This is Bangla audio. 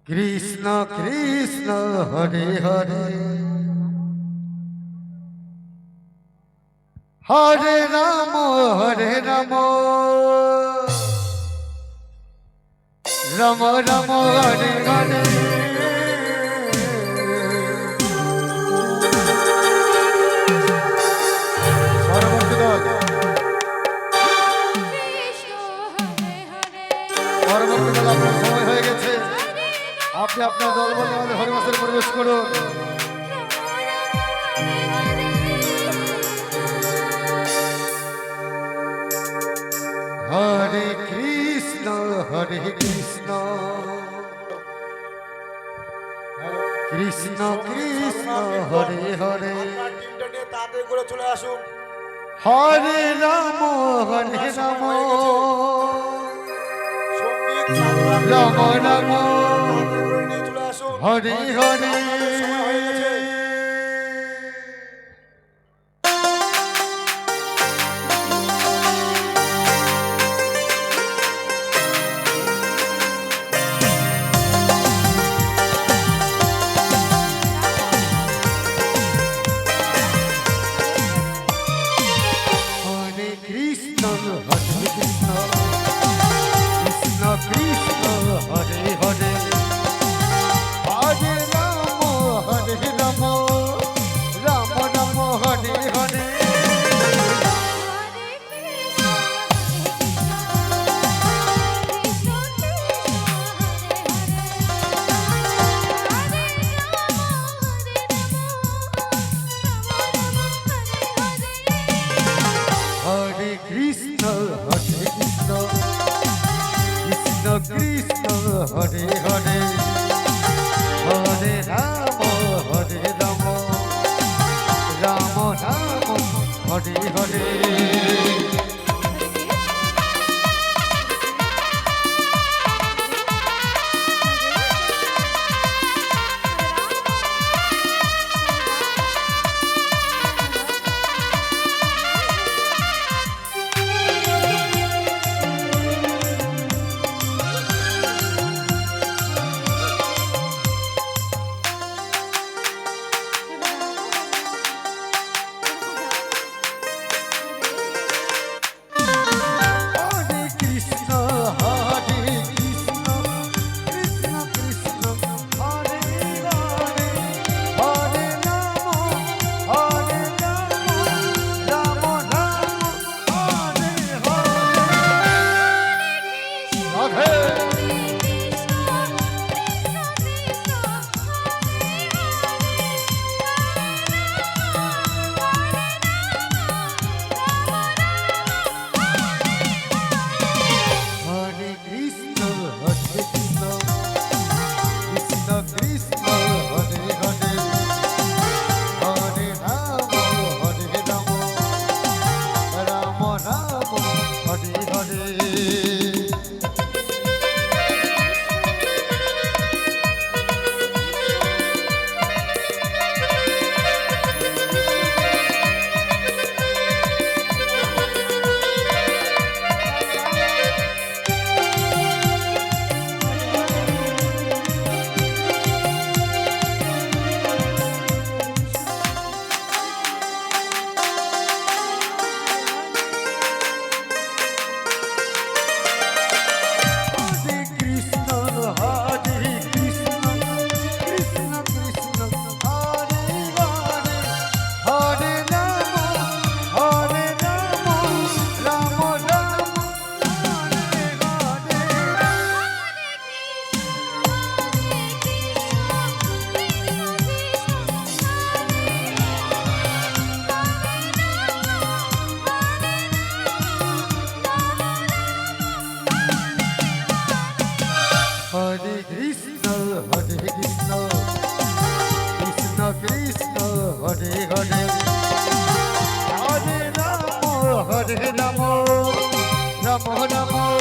কৃষ্ণ কৃষ্ণ হরে হরে হরে রাম রাম রাম হরে হরে সময় হয়ে গেছে, আপনি আপনার দল বলে আমাদের হরিমাসের প্রবেশ করুন। হরে কৃষ্ণ কৃষ্ণ কৃষ্ণ হরে হরে চলে আসুন। হরে রাম রাম রাম হরে হরে কৃষ্ণ কৃষ্ণ কৃষ্ণ হরে হরে হরে রাম রাম রাম হরে হরে হরে কৃষ্ণ কৃষ্ণ কৃষ্ণ হরে হরে হরে রাম রাম রাম হরে হরে হরে কৃষ্ণ কৃষ্ণ কৃষ্ণ হরে হরে হরে রাম রাম রাম